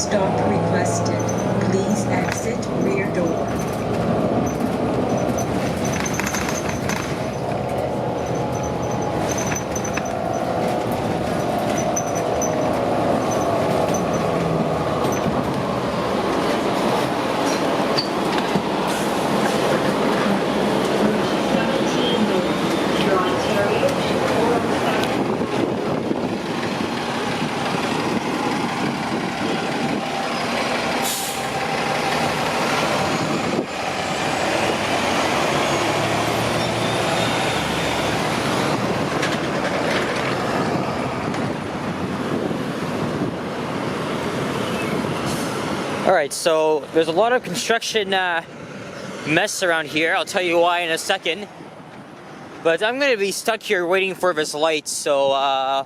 stop requested. Please exit rear door. Alright, so there's a lot of construction mess around here. I'll tell you why in a second. But I'm going to be stuck here waiting for this light, so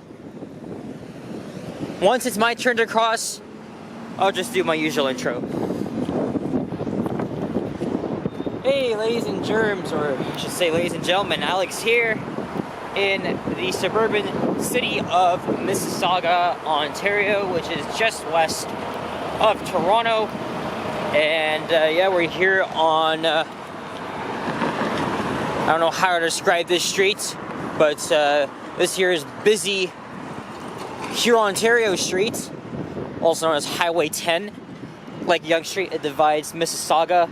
once it's my turn to cross, I'll just do my usual intro. Hey ladies and germs, or I should say ladies and gentlemen, Alex here in the suburban city of Mississauga, Ontario, which is just west of Toronto. And yeah, we're here on I don't know how to describe this street, but this here is busy Hurontario Street, also known as Highway 10. Like Yonge Street, it divides Mississauga.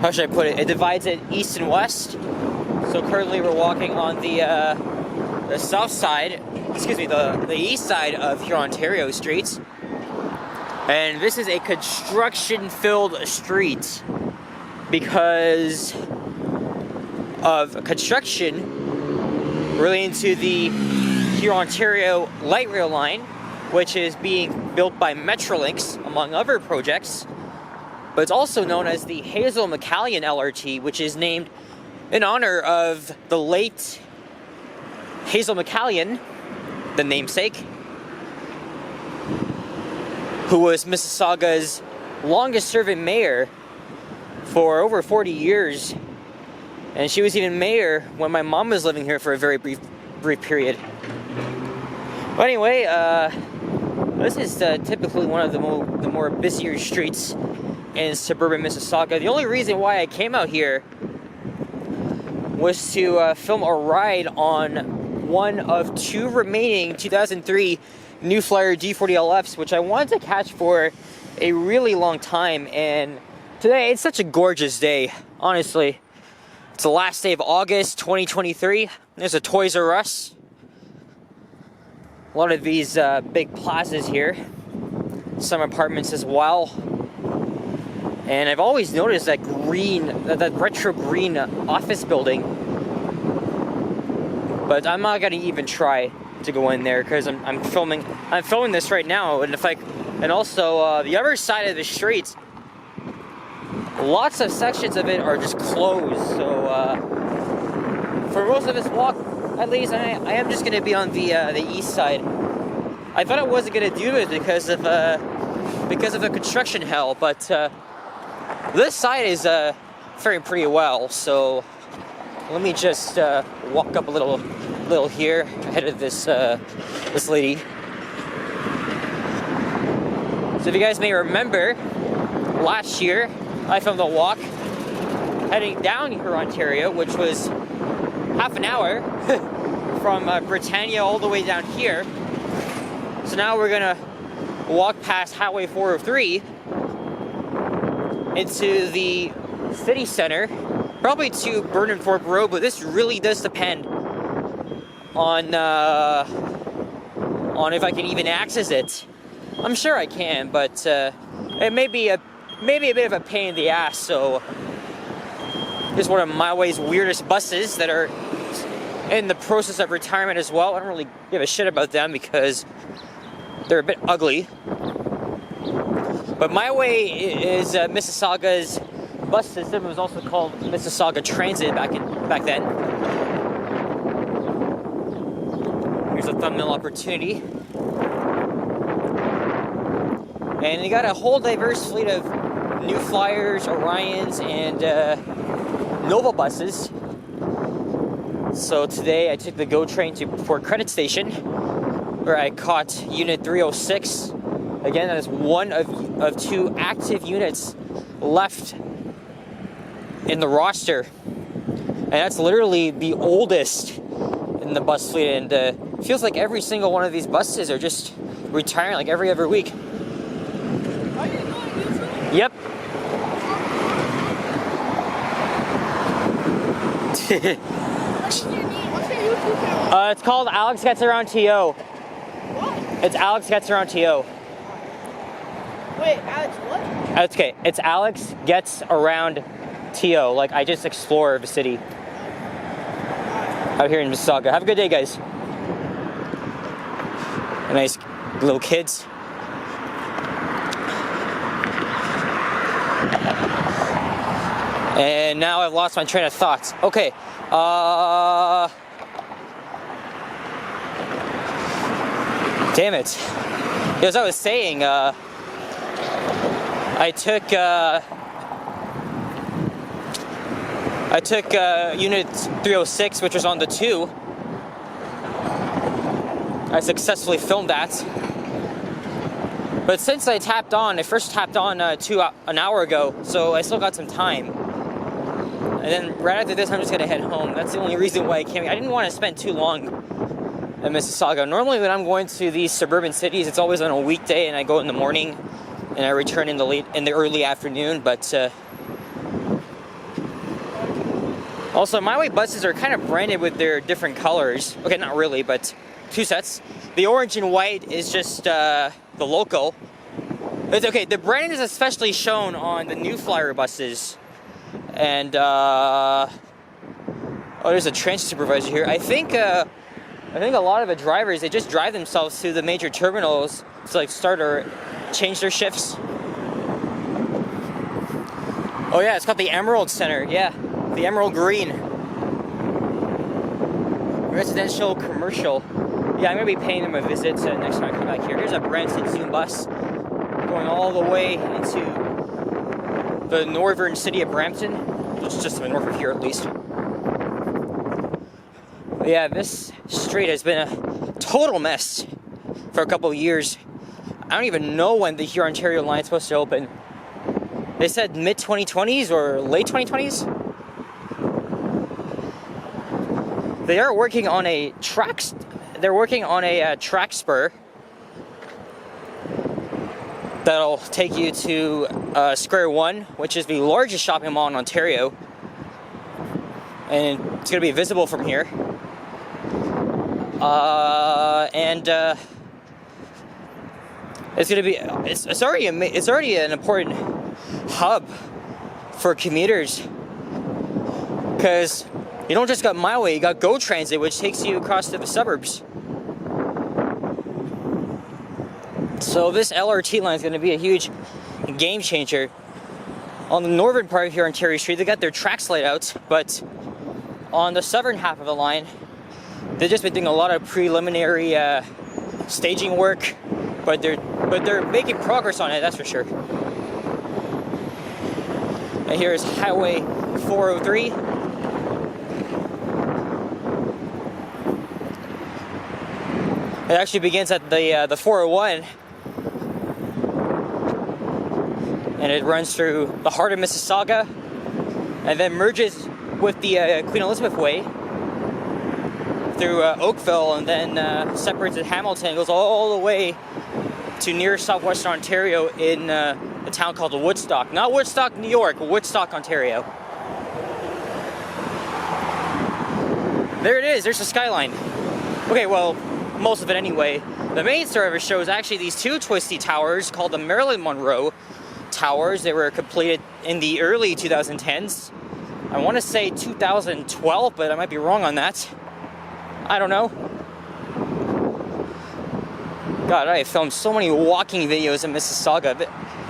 How should I put it? It divides it east and west. So currently we're walking on the south side, excuse me, the east side of Hurontario Street. And this is a construction-filled street because of construction relating to the Hurontario light rail line, which is being built by Metrolinx, among other projects. But it's also known as the Hazel McCallion LRT, which is named in honor of the late Hazel McCallion, the namesake, who was Mississauga's longest-serving mayor for over 40 years. And she was even mayor when my mom was living here for a very brief period. But anyway, this is typically one of the more busier streets in suburban Mississauga. The only reason why I came out here was to film a ride on one of two remaining 2003 New Flyer D40LFs, which I wanted to catch for a really long time. And today, it's such a gorgeous day, honestly. It's the last day of August 2023. There's a Toys R Us. A lot of these big plazas here. Some apartments as well. And I've always noticed that that retro green office building. But I'm not gonna even try to go in there because I'm filming this right now. And also the other side of the street, lots of sections of it are just closed. So for most of this walk, at least I am just gonna be on the east side. I thought I wasn't gonna do it because of the construction hell, but this side is faring pretty well. So let me just walk up a little here ahead of this lady. So if you guys may remember, last year I filmed a walk heading down Hurontario, which was half an hour from Britannia all the way down here. So now we're gonna walk past Highway 403 into the city center, probably to Burnhamthorpe Road, but this really does depend on if I can even access it. I'm sure I can, but it may be a bit of a pain in the ass. So this is one of my way's weirdest buses that are in the process of retirement as well. I don't really give a shit about them because they're a bit ugly. But my way is Mississauga's bus system. It was also called Mississauga Transit back then. Here's a thumbnail opportunity. And you got a whole diverse fleet of New Flyers, Orions, and Nova buses. So today I took the GO train to Port Credit Station, where I caught Unit 306. Again, that is one of 2 active units left in the roster. And that's literally the oldest in the bus fleet, and it feels like every single one of these buses are just retiring like every other week. Yep. What's your name? What's your YouTube channel? It's called Alex Gets Around TO. What? It's Alex Gets Around TO. Wait, Alex, what? That's okay. It's Alex Gets Around TO. Like, I just explore the city out here in Mississauga. Have a good day, guys. Nice little kids. And now I've lost my train of thoughts. Okay. Damn it. As I was saying, I took Unit 306, which was on the 2. I successfully filmed that. But since I first tapped on an hour ago, so I still got some time. And then right after this, I'm just gonna head home. That's the only reason why I came. I didn't want to spend too long in Mississauga. Normally when I'm going to these suburban cities, it's always on a weekday, and I go in the morning and I return in the early afternoon. But also, My Way buses are kind of branded with their different colors. Okay, not really, but 2 sets. The orange and white is just the local. It's okay. The branding is especially shown on the New Flyer buses. And oh, there's a transit supervisor here. I think a lot of the drivers, they just drive themselves to the major terminals to like start or change their shifts. Oh yeah, it's called the Emerald Center. Yeah, the Emerald Green. Residential, commercial. Yeah, I'm gonna be paying them a visit next time I come back here. Here's a Brampton Zoom bus going all the way into the northern city of Brampton, which is just to the north of here at least. But yeah, this street has been a total mess for a couple of years. I don't even know when the Hurontario line is supposed to open. They said mid-2020s or late 2020s? They are working on a track spur that'll take you to Square One, which is the largest shopping mall in Ontario, and it's going to be visible from here. It's going to be it's already an important hub for commuters, because you don't just got My Way, you got GO Transit, which takes you across to the suburbs. So this LRT line is going to be a huge game changer. On the northern part of here on Hurontario Street, they got their tracks laid out, but on the southern half of the line, they've just been doing a lot of preliminary staging work, but they're making progress on it, that's for sure. And here's Highway 403. It actually begins at the 401. And it runs through the heart of Mississauga, and then merges with the Queen Elizabeth Way through Oakville, and then separates at Hamilton, goes all the way to near southwestern Ontario in a town called Woodstock. Not Woodstock, New York, Woodstock, Ontario. There it is, there's the skyline. Okay, well, most of it anyway. The main story of the show is actually these 2 twisty towers called the Marilyn Monroe Towers. They were completed in the early 2010s. I want to say 2012, but I might be wrong on that. I don't know. God, I have filmed so many walking videos in Mississauga.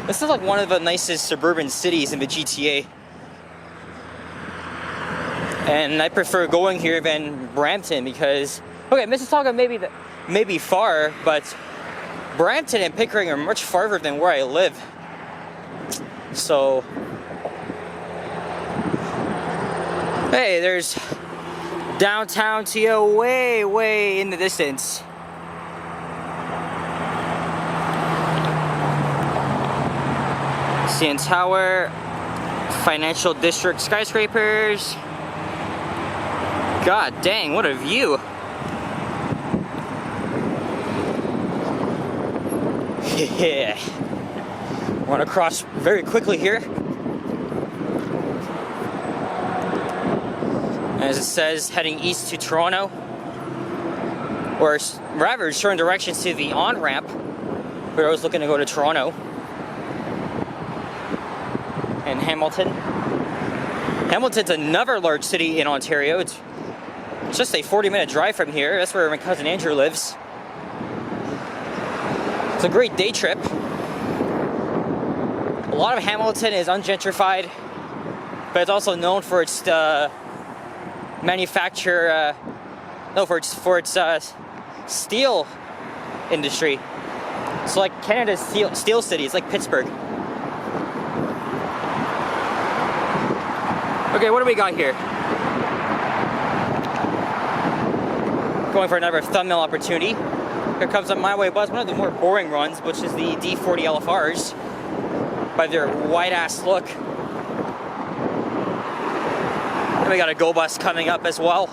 This is like one of the nicest suburban cities in the GTA. And I prefer going here than Brampton because, okay, Mississauga may be far, but Brampton and Pickering are much farther than where I live. So, hey, there's downtown TO way in the distance. CN Tower, Financial District skyscrapers. God dang, what a view. Yeah. Want to cross very quickly here. As it says, heading east to Toronto. Or rather, showing directions to the on-ramp. But I was looking to go to Toronto. And Hamilton. Hamilton's another large city in Ontario. It's just a 40-minute drive from here. That's where my cousin Andrew lives. It's a great day trip. A lot of Hamilton is ungentrified, but it's also known for its for its steel industry. So like Canada's steel cities, like Pittsburgh. Okay, what do we got here? Going for another thumbnail opportunity. Here comes a My Way bus, one of the more boring runs, which is the D40 LFRs, by their wide-ass look. And we got a Go bus coming up as well,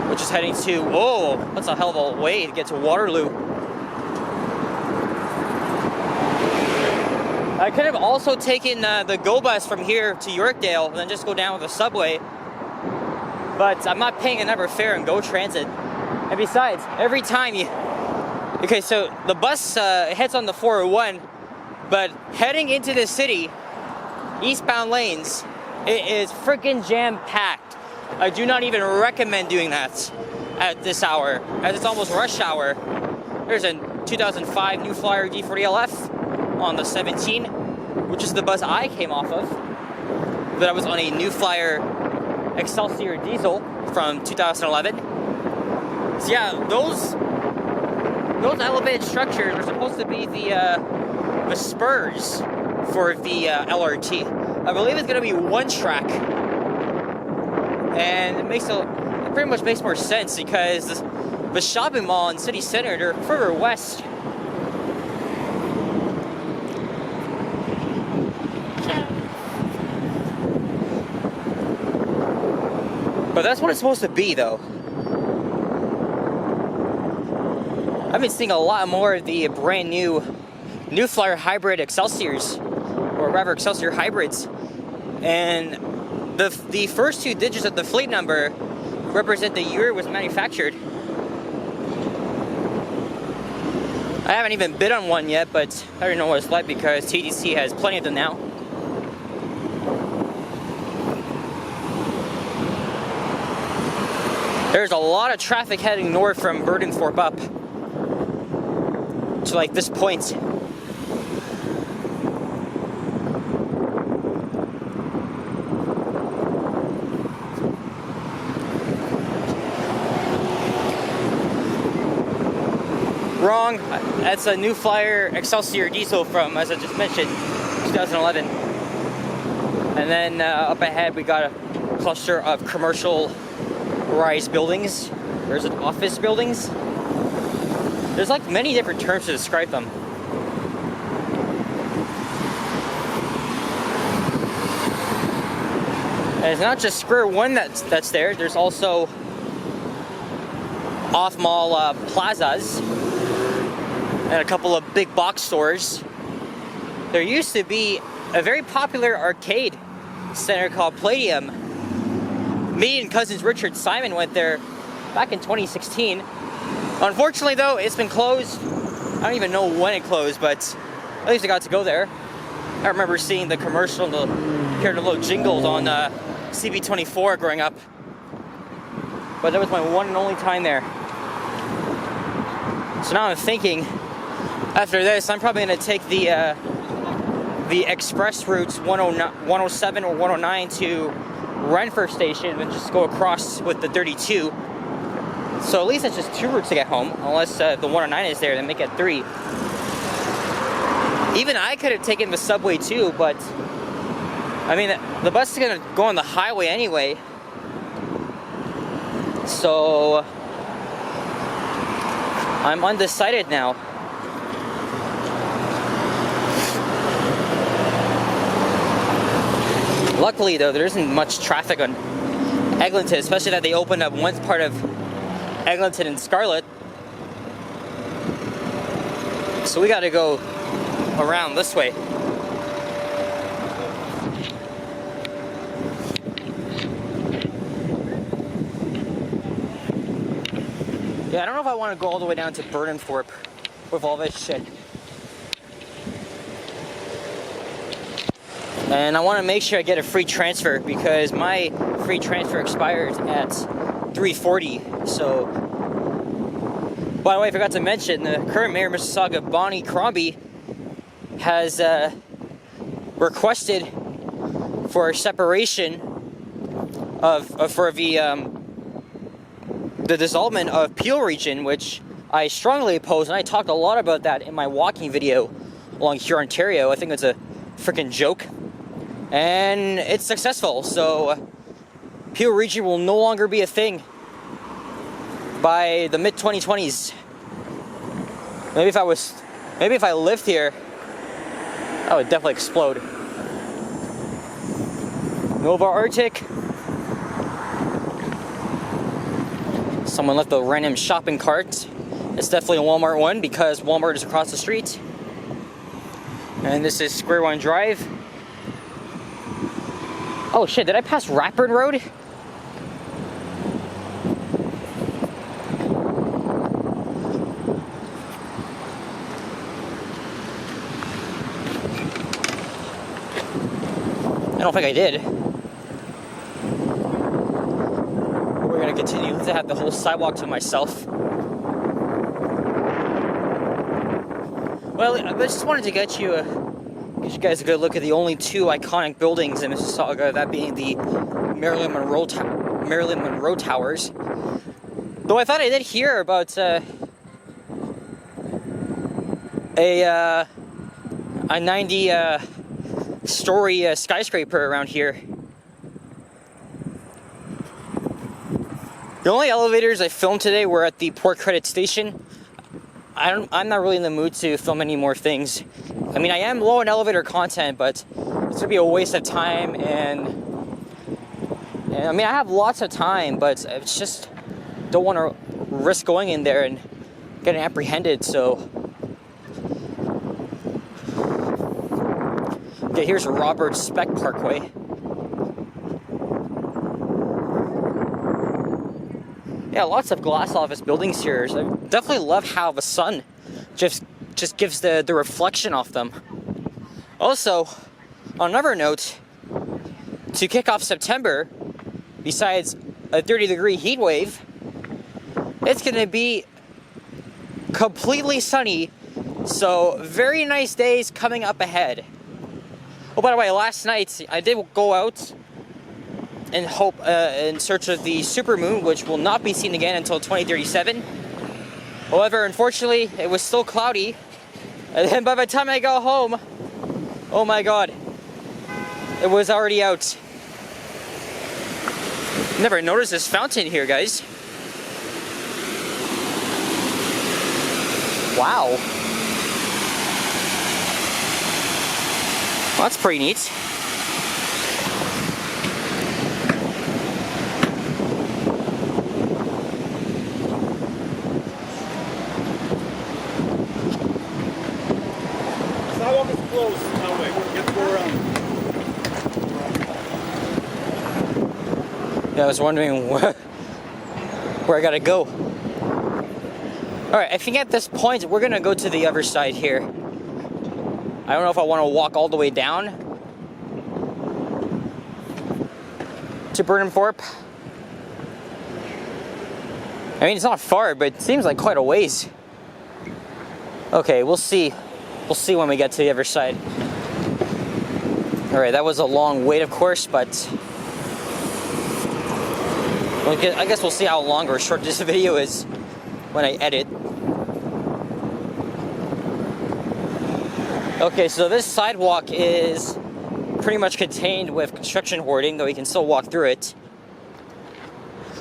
which is heading to, oh, that's a hell of a way to get to Waterloo. I could have also taken the Go bus from here to Yorkdale and then just go down with the subway, but I'm not paying another fare in Go Transit. And besides, every time you... Okay, so the bus heads on the 401, but heading into the city, eastbound lanes, it is freaking jam-packed. I do not even recommend doing that at this hour, as it's almost rush hour. There's a 2005 New Flyer D40LF on the 17, which is the bus I came off of. But I was on a New Flyer Excelsior diesel from 2011. So yeah, those elevated structures are supposed to be the spurs for the LRT. I believe it's going to be one track, and it pretty much makes more sense because the shopping mall and city center, they're further west. But that's what it's supposed to be, though. I've been seeing a lot more of the brand new New Flyer hybrid Excelsiors, or rather Excelsior hybrids, and the first two digits of the fleet number represent the year it was manufactured. I haven't even bid on one yet, but I don't know what it's like because TDC has plenty of them now. There's a lot of traffic heading north from Burnhamthorpe up to like this point. Wrong, that's a New Flyer Excelsior diesel from, as I just mentioned, 2011. And then up ahead we got a cluster of commercial rise buildings. There's office buildings. There's like many different terms to describe them. And it's not just Square One that's there. There's also off-mall plazas and a couple of big box stores. There used to be a very popular arcade center called Palladium. Me and cousins Richard Simon went there back in 2016. Unfortunately though, it's been closed. I don't even know when it closed, but at least I got to go there. I remember seeing the commercial and hearing the little jingles on CB24 growing up. But that was my one and only time there. So now I'm thinking, after this, I'm probably going to take the express routes 107 or 109 to Renfrew Station and just go across with the 32. So at least that's just two routes to get home, unless the 109 is there, then make it 3. Even I could have taken the subway too, but I mean, the bus is going to go on the highway anyway. So I'm undecided now. Luckily, though, there isn't much traffic on Eglinton, especially that they opened up one part of Eglinton and Scarlet. So we got to go around this way. Yeah, I don't know if I want to go all the way down to Burnhamthorpe with all this shit. And I want to make sure I get a free transfer because my free transfer expires at 3:40. So, by the way, I forgot to mention the current mayor of Mississauga, Bonnie Crombie, has requested for separation for the dissolvement of Peel Region, which I strongly oppose, and I talked a lot about that in my walking video along Hurontario. I think it's a freaking joke. And it's successful, so Peel Region will no longer be a thing by the mid-2020s. Maybe if I lived here, I would definitely explode. Nova Arctic. Someone left a random shopping cart. It's definitely a Walmart one because Walmart is across the street. And this is Square One Drive. Oh shit, did I pass Rapid Road? I don't think I did. We're gonna continue to have the whole sidewalk to myself. Well, I just wanted to get you guys a good look at the only two iconic buildings in Mississauga, that being the Marilyn Monroe Towers. Though I thought I did hear about a 90-story skyscraper around here. The only elevators I filmed today were at the Port Credit Station. I'm not really in the mood to film any more things. I mean, I am low on elevator content, but it's gonna be a waste of time, and I mean, I have lots of time, but it's just don't want to risk going in there and getting apprehended. So, okay, here's Robert Speck Parkway. Yeah, lots of glass office buildings here. So I definitely love how the sun just gives the reflection off them. Also, on another note, to kick off September, besides a 30-degree heat wave, it's going to be completely sunny, so very nice days coming up ahead. Oh, by the way, last night I did go out and hope in search of the supermoon, which will not be seen again until 2037. However, unfortunately, it was still cloudy, and then by the time I got home, oh my god, it was already out. Never noticed this fountain here, guys. Wow. Well, that's pretty neat. Sidewalk is closed that way. We have to go around. Yeah, I was wondering where I gotta go. Alright, I think at this point we're gonna go to the other side here. I don't know if I want to walk all the way down to Burnhamthorpe. I mean, it's not far, but it seems like quite a ways. Okay, we'll see. We'll see when we get to the other side. Alright, that was a long wait, of course, but I guess we'll see how long or short this video is when I edit. Okay, so this sidewalk is pretty much contained with construction hoarding, though you can still walk through it.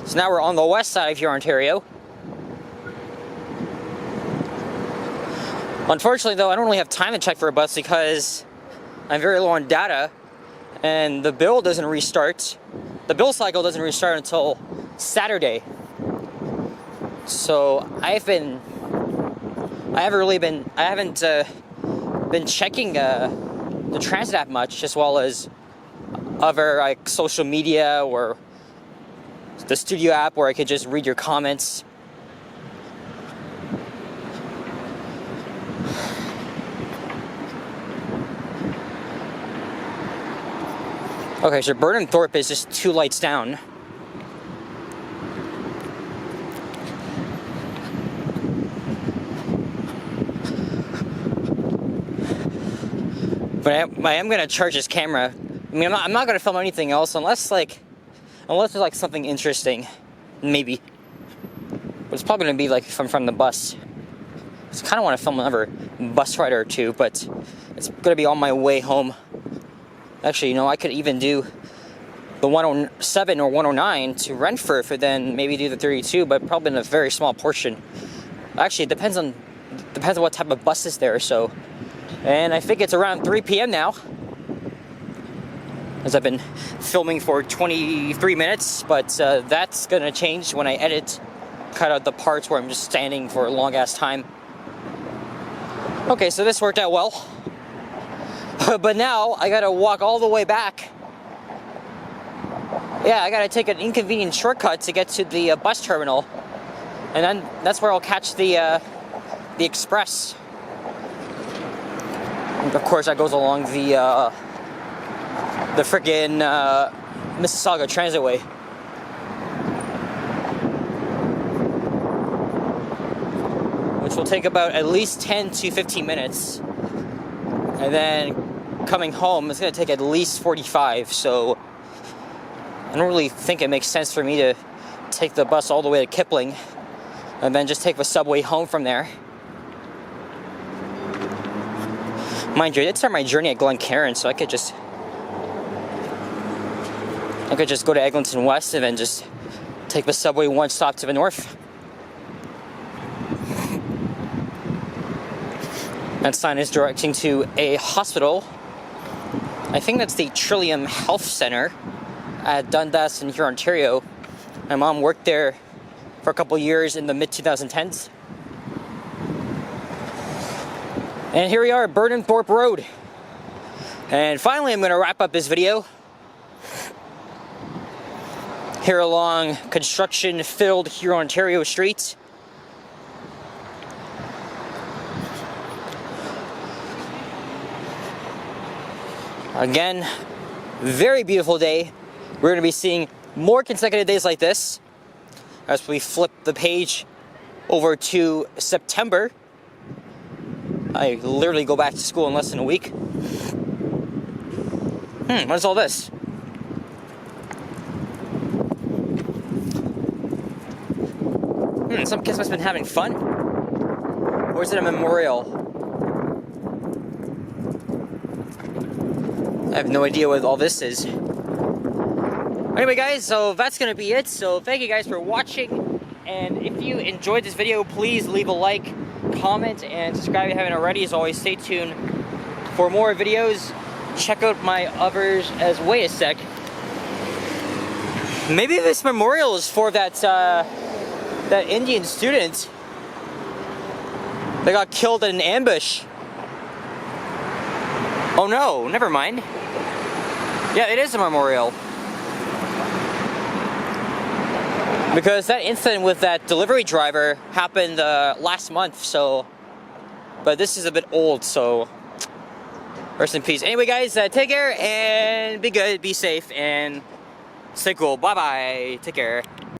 So now we're on the west side of Hurontario. Unfortunately, though, I don't really have time to check for a bus because I'm very low on data. and the bill doesn't restart. The bill cycle doesn't restart until Saturday. So I haven't been checking the transit app much, as well as other like social media or the studio app where I could just read your comments. Okay, so Burnhamthorpe is just 2 lights down. But I am gonna charge this camera. I mean, I'm not gonna film anything else unless there's like something interesting, maybe. But it's probably gonna be like from the bus. I kind of want to film another bus ride or two, but it's gonna be on my way home. Actually, you know, I could even do the 107 or 109 to Renfrew, and then maybe do the 32, but probably in a very small portion. Actually, it depends on what type of bus is there. So, and I think it's around 3 p.m. now, as I've been filming for 23 minutes. But that's gonna change when I cut out the parts where I'm just standing for a long ass time. Okay, so this worked out well. But now I gotta walk all the way back. Yeah, I gotta take an inconvenient shortcut to get to the bus terminal, and then that's where I'll catch the express. And of course, that goes along the frickin' Mississauga Transitway. Which will take about at least 10 to 15 minutes. And then coming home, it's going to take at least 45, so I don't really think it makes sense for me to take the bus all the way to Kipling and then just take the subway home from there. Mind you, I did start my journey at Glencairn, so I could just go to Eglinton West and then just take the subway 1 stop to the north. That sign is directing to a hospital. I think that's the Trillium Health Center at Dundas in Hurontario. My mom worked there for a couple years in the mid-2010s. And here we are at Burnhamthorpe Road. And finally, I'm going to wrap up this video here along construction-filled Hurontario Street. Again, very beautiful day. We're going to be seeing more consecutive days like this as we flip the page over to September. I literally go back to school in less than a week. What is all this? Some kids must have been having fun. Or is it a memorial? I have no idea what all this is. Anyway guys, so that's gonna be it. So thank you guys for watching. And if you enjoyed this video, please leave a like, comment, and subscribe if you haven't already. As always, stay tuned for more videos. Check out my others as... Wait a sec. Maybe this memorial is for that Indian student that got killed in an ambush. Oh no, never mind. Yeah, it is a memorial. Because that incident with that delivery driver happened last month, so... But this is a bit old, so... Rest in peace. Anyway guys, take care, and be good, be safe, and stay cool. Bye-bye. Take care.